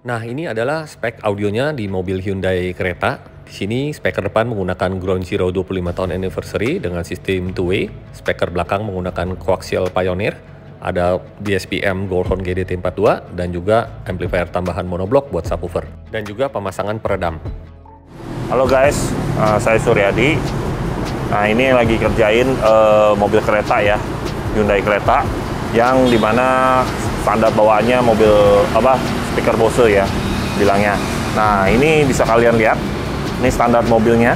Nah, ini adalah spek audionya di mobil Hyundai Creta. Di sini speaker depan menggunakan Ground Zero 25 tahun anniversary dengan sistem two-way. Speaker belakang menggunakan Coaxial Pioneer. Ada DSP-M Goldhorn GDT42 dan juga amplifier tambahan monoblock buat subwoofer. Dan juga pemasangan peredam. Halo guys, saya Suryadi. Nah, ini lagi kerjain mobil kereta ya, Hyundai Creta, yang dimana standar bawaannya mobil speaker Bose ya bilangnya. Nah, ini bisa kalian lihat, ini standar mobilnya,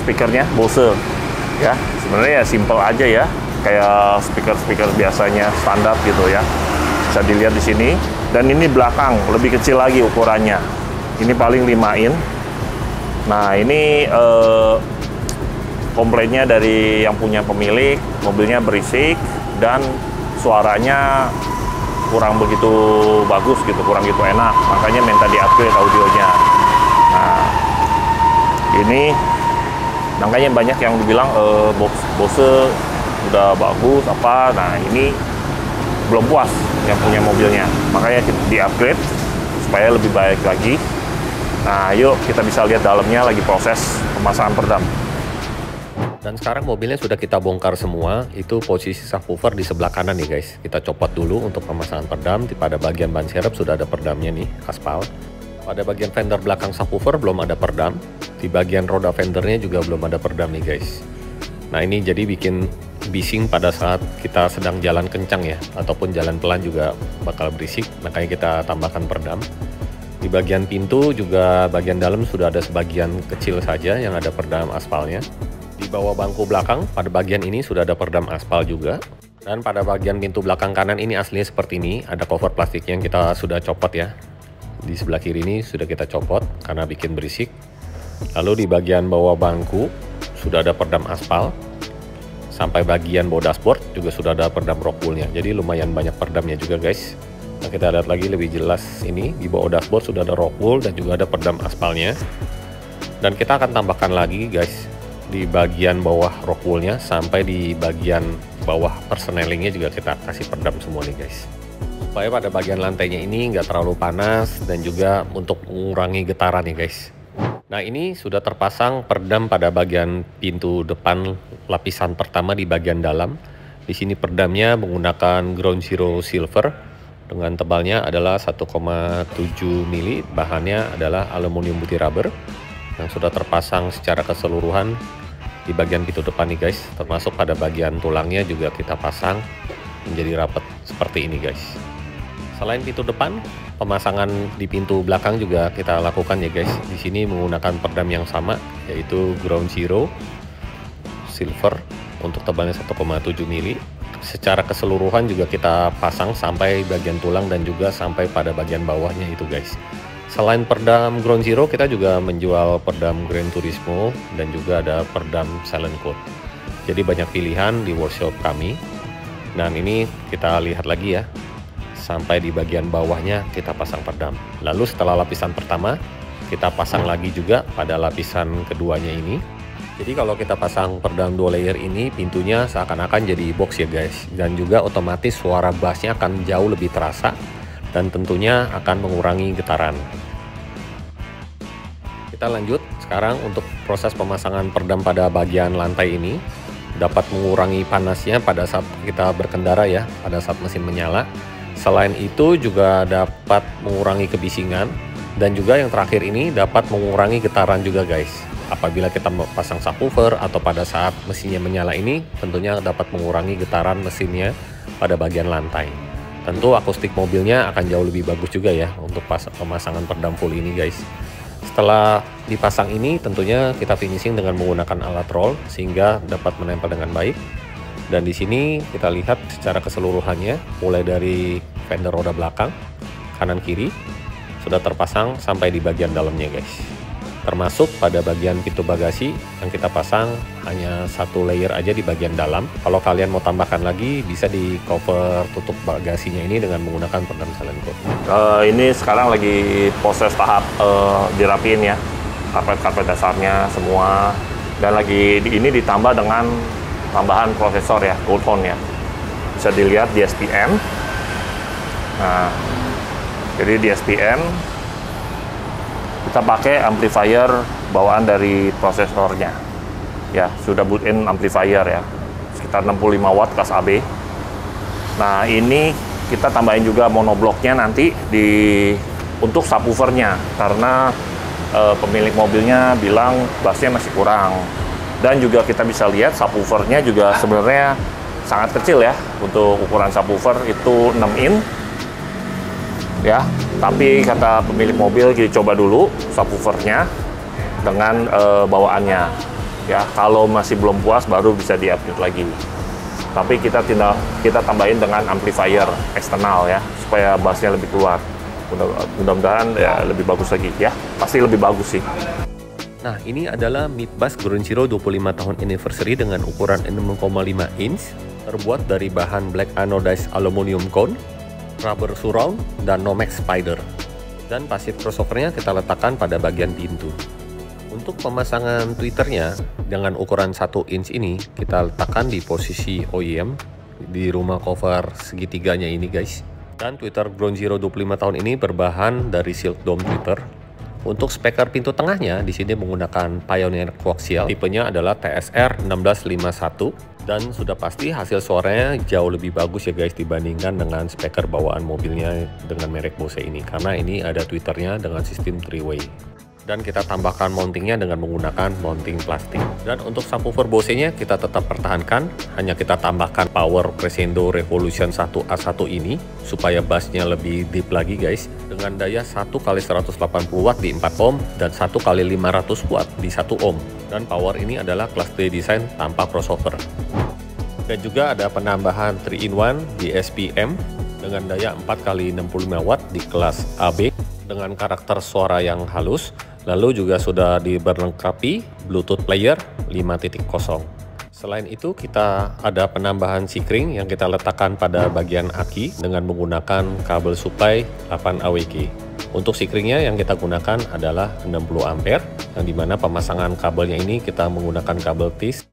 speakernya Bose ya. Sebenarnya ya simple aja ya, kayak speaker biasanya standar gitu ya. Bisa dilihat di sini. Dan ini belakang lebih kecil lagi ukurannya. Ini paling 5 in. Nah, ini komplainnya dari yang punya pemilik, mobilnya berisik dan suaranya kurang begitu bagus gitu, kurang gitu enak, makanya minta di-upgrade audionya. Nah, ini makanya banyak yang dibilang Bose udah bagus apa. Nah, ini belum puas yang punya mobilnya, makanya di-upgrade supaya lebih baik lagi. Nah, yuk kita bisa lihat dalamnya lagi proses pemasangan peredam. Dan sekarang mobilnya sudah kita bongkar semua. Itu posisi subwoofer di sebelah kanan nih guys. Kita copot dulu untuk pemasangan peredam. Pada bagian ban serep sudah ada peredamnya nih, aspal. Pada bagian fender belakang subwoofer belum ada peredam. Di bagian roda fendernya juga belum ada peredam nih guys. Nah, ini jadi bikin bising pada saat kita sedang jalan kencang ya, ataupun jalan pelan juga bakal berisik. Makanya kita tambahkan peredam. Di bagian pintu juga bagian dalam sudah ada sebagian kecil saja yang ada peredam aspalnya. Di bawah bangku belakang pada bagian ini sudah ada peredam aspal juga. Dan pada bagian pintu belakang kanan ini aslinya seperti ini, ada cover plastiknya yang kita sudah copot ya. Di sebelah kiri ini sudah kita copot karena bikin berisik. Lalu di bagian bawah bangku sudah ada peredam aspal. Sampai bagian bawah dashboard juga sudah ada peredam rock wool-nya. Jadi lumayan banyak peredamnya juga guys. Nah, kita lihat lagi lebih jelas ini, di bawah dashboard sudah ada rock wool dan juga ada peredam aspalnya. Dan kita akan tambahkan lagi guys, di bagian bawah rock wool-nya sampai di bagian bawah persnelingnya juga kita kasih peredam semua nih guys. Supaya pada bagian lantainya ini nggak terlalu panas dan juga untuk mengurangi getaran nih guys. Nah, ini sudah terpasang peredam pada bagian pintu depan lapisan pertama di bagian dalam. Di sini peredamnya menggunakan Ground Zero Silver dengan tebalnya adalah 1,7 mili, bahannya adalah aluminium putih rubber yang sudah terpasang secara keseluruhan di bagian pintu depan nih guys, termasuk pada bagian tulangnya juga kita pasang menjadi rapat seperti ini guys. Selain pintu depan, pemasangan di pintu belakang juga kita lakukan ya guys. Di sini menggunakan peredam yang sama, yaitu Ground Zero Silver untuk tebalnya 1,7 mili. Secara keseluruhan juga kita pasang sampai bagian tulang dan juga sampai pada bagian bawahnya itu guys. Selain peredam Ground Zero, kita juga menjual peredam Gran Turismo dan juga ada peredam Silent Code. Jadi banyak pilihan di workshop kami. Dan ini kita lihat lagi ya, sampai di bagian bawahnya kita pasang peredam. Lalu setelah lapisan pertama, kita pasang lagi juga pada lapisan keduanya ini. Jadi kalau kita pasang peredam 2 layer ini, pintunya seakan-akan jadi box ya guys. Dan juga otomatis suara bassnya akan jauh lebih terasa dan tentunya akan mengurangi getaran. Kita lanjut sekarang untuk proses pemasangan peredam pada bagian lantai ini. Dapat mengurangi panasnya pada saat kita berkendara ya, pada saat mesin menyala. Selain itu juga dapat mengurangi kebisingan dan juga yang terakhir ini dapat mengurangi getaran juga guys. Apabila kita pasang subwoofer atau pada saat mesinnya menyala ini tentunya dapat mengurangi getaran mesinnya pada bagian lantai. Tentu akustik mobilnya akan jauh lebih bagus juga ya untuk pemasangan peredam full ini guys. Setelah dipasang ini tentunya kita finishing dengan menggunakan alat roll sehingga dapat menempel dengan baik. Dan di sini kita lihat secara keseluruhannya mulai dari fender roda belakang, kanan kiri sudah terpasang sampai di bagian dalamnya guys. Termasuk pada bagian pintu bagasi yang kita pasang hanya 1 layer aja di bagian dalam. Kalau kalian mau tambahkan lagi bisa di cover tutup bagasinya ini dengan menggunakan peredam Silent Code. Ini sekarang lagi proses tahap dirapiin ya, karpet dasarnya semua, dan lagi ini ditambah dengan tambahan prosesor ya, Goldhorn ya. Bisa dilihat di DSP-M. Nah, jadi DSP-M kita pakai amplifier bawaan dari prosesornya. Ya, sudah built-in amplifier ya, sekitar 65 watt kelas AB. Nah, ini kita tambahin juga monobloknya nanti untuk subwoofernya, karena pemilik mobilnya bilang bassnya masih kurang. Dan juga kita bisa lihat subwoofernya juga sebenarnya sangat kecil ya, untuk ukuran subwoofer itu 6 in ya. Tapi kata pemilik mobil, kita coba dulu subwoofernya dengan bawaannya ya. Kalau masih belum puas baru bisa di-upgrade lagi. Tapi kita tambahin dengan amplifier eksternal ya, supaya bassnya lebih keluar. Mudah-mudahan ya lebih bagus lagi ya. Pasti lebih bagus sih. Nah, ini adalah mid bass Ground Zero 25 tahun anniversary dengan ukuran 6,5 inch, terbuat dari bahan black anodized aluminium cone, rubber surround, dan Nomex spider. Dan passive crossovernya kita letakkan pada bagian pintu. Untuk pemasangan tweeternya dengan ukuran 1 inch ini kita letakkan di posisi OEM di rumah cover segitiganya ini guys. Dan tweeter Ground Zero 25 tahun ini berbahan dari silk dome tweeter. Untuk speaker pintu tengahnya di sini menggunakan Pioneer Coaxial, tipenya adalah TSR 1651, dan sudah pasti hasil suaranya jauh lebih bagus ya guys dibandingkan dengan speaker bawaan mobilnya dengan merek Bose ini, karena ini ada tweeternya dengan sistem 3-way. Dan kita tambahkan mountingnya dengan menggunakan mounting plastik. Dan untuk subwoofer Bose-nya kita tetap pertahankan, hanya kita tambahkan power Crescendo Revolution 1A1 ini supaya bassnya lebih deep lagi guys, dengan daya 1x180 watt di 4 ohm dan 1x500 watt di 1 ohm. Dan power ini adalah kelas D design tanpa crossover. Dan juga ada penambahan 3-in-1 di SPM dengan daya 4x65 watt di kelas AB dengan karakter suara yang halus. Lalu juga sudah diberlengkapi Bluetooth player 5.0. Selain itu kita ada penambahan sikring yang kita letakkan pada bagian aki dengan menggunakan kabel supply 8 AWG. Untuk sikringnya yang kita gunakan adalah 60 ampere, yang dimana pemasangan kabelnya ini kita menggunakan kabel TIS.